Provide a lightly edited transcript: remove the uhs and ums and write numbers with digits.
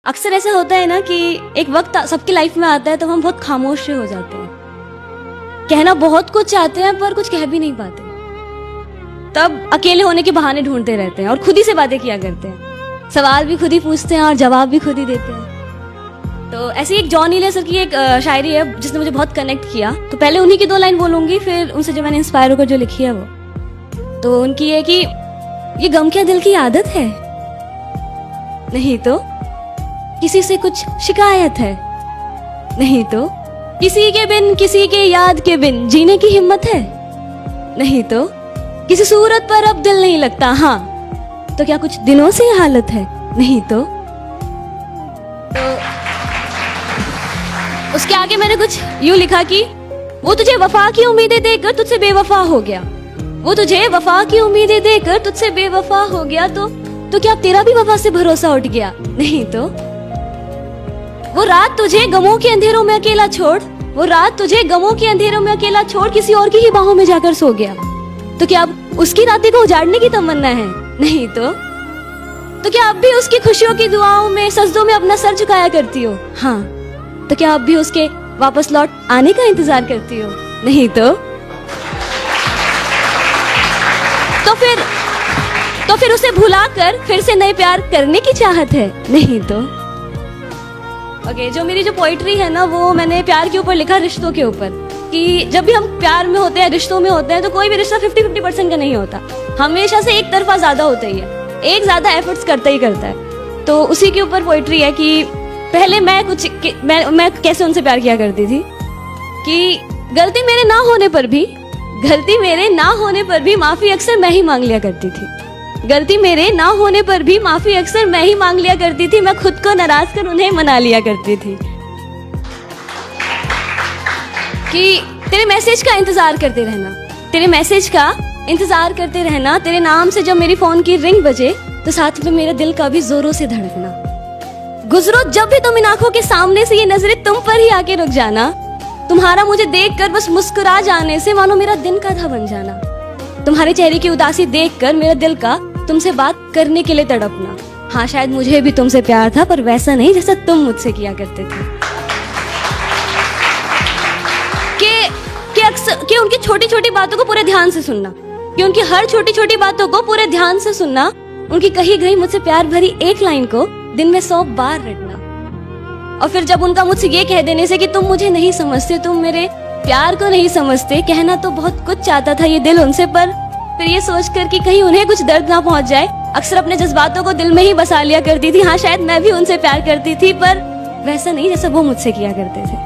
अक्सर ऐसा होता है ना कि एक वक्त सबकी लाइफ में आता है तो हम बहुत खामोश से हो जाते हैं, कहना बहुत कुछ चाहते हैं पर कुछ कह भी नहीं पाते। तब अकेले होने के बहाने ढूंढते रहते हैं और खुद ही से बातें किया करते हैं, सवाल भी खुद ही पूछते हैं और जवाब भी खुद ही देते हैं। तो ऐसे एक जॉन ईले सर की एक शायरी है जिसने मुझे बहुत कनेक्ट किया। तो पहले उन्हीं की 2 लाइन बोलूंगी, फिर उनसे जो मैंने इंस्पायर होकर जो लिखी है वो। तो उनकी है कि ये गम क्या दिल की आदत है, नहीं तो किसी से कुछ शिकायत है, नहीं तो किसी के बिन किसी के याद के बिन जीने की हिम्मत है, नहीं तो किसी सूरत पर अब दिल नहीं लगता, हाँ तो क्या कुछ दिनों से हालत है, नहीं तो उसके आगे मैंने कुछ यूं लिखा कि वो तुझे वफा की उम्मीदें देकर तुझसे बेवफा हो गया, वो तुझे वफा की उम्मीदें देकर तुझसे बेवफा हो गया, तो क्या तेरा भी वफा से भरोसा उठ गया, नहीं तो वो रात तुझे गमों के अंधेरों में अकेला छोड़, वो रात तुझे गमों के अंधेरों में अकेला छोड़ किसी और की ही बाहों में जाकर सो गया, तो क्या अब उसकी रातें को उजाड़ने की तमन्ना है, नहीं तो क्या अब भी उसकी खुशियों की दुआओं में सजदों में अपना सर झुकाया करती हो, हाँ तो क्या अब भी उसके वापस लौट आने का इंतजार करती हो, नहीं तो फिर उसे भुलाकर फिर से नए प्यार करने की चाहत है, नहीं तो जो मेरी जो पोइट्री है ना वो मैंने प्यार के ऊपर लिखा, रिश्तों के ऊपर, कि जब भी हम प्यार में होते हैं, रिश्तों में होते हैं, तो कोई भी रिश्ता 50-50% का नहीं होता, हमेशा से एक तरफा ज्यादा होता ही है, एक ज्यादा एफर्ट्स करता ही करता है। तो उसी के ऊपर पोइट्री है कि पहले मैं कैसे उनसे प्यार किया करती थी कि गलती मेरे ना होने पर भी माफी अक्सर मैं ही मांग लिया करती थी, गलती मेरे ना होने पर भी माफी अक्सर मैं ही मांग लिया करती थी, मैं खुद को नाराज कर उन्हें मना लिया करती थी कि तेरे मैसेज का इंतजार करते रहना, तेरे मैसेज का इंतजार करते रहना, तेरे नाम से जब मेरी फोन की रिंग बजे तो साथ में मेरे दिल का भी जोरों से धड़कना, गुजरो जब भी तुम इन आंखों के सामने से ये नजरें तुम पर ही आके रुक जाना, तुम्हारा मुझे देखकर बस मुस्कुरा जाने से मानो मेरा दिन का था बन जाना, तुम्हारे चेहरे की उदासी देखकर मेरा दिल का तुमसे बात करने के लिए तड़पना, हाँ शायद मुझे भी तुमसे प्यार था पर वैसा नहीं जैसा तुम मुझसे किया करते थे, कि उनकी छोटी छोटी बातों को पूरे ध्यान से सुनना, कि उनकी हर छोटी छोटी बातों को पूरे ध्यान से सुनना, उनकी कही गई मुझसे प्यार भरी एक लाइन को दिन में 100 बार रटना, और फिर जब उनका मुझसे ये कह देने से कि तुम मुझे नहीं समझते, तुम मेरे प्यार को नहीं समझते, कहना तो बहुत कुछ चाहता था ये दिल उनसे, पर फिर ये सोचकर कि कहीं उन्हें कुछ दर्द ना पहुंच जाए, अक्सर अपने जज्बातों को दिल में ही बसा लिया करती थी, हाँ शायद मैं भी उनसे प्यार करती थी पर वैसा नहीं जैसा वो मुझसे किया करते थे।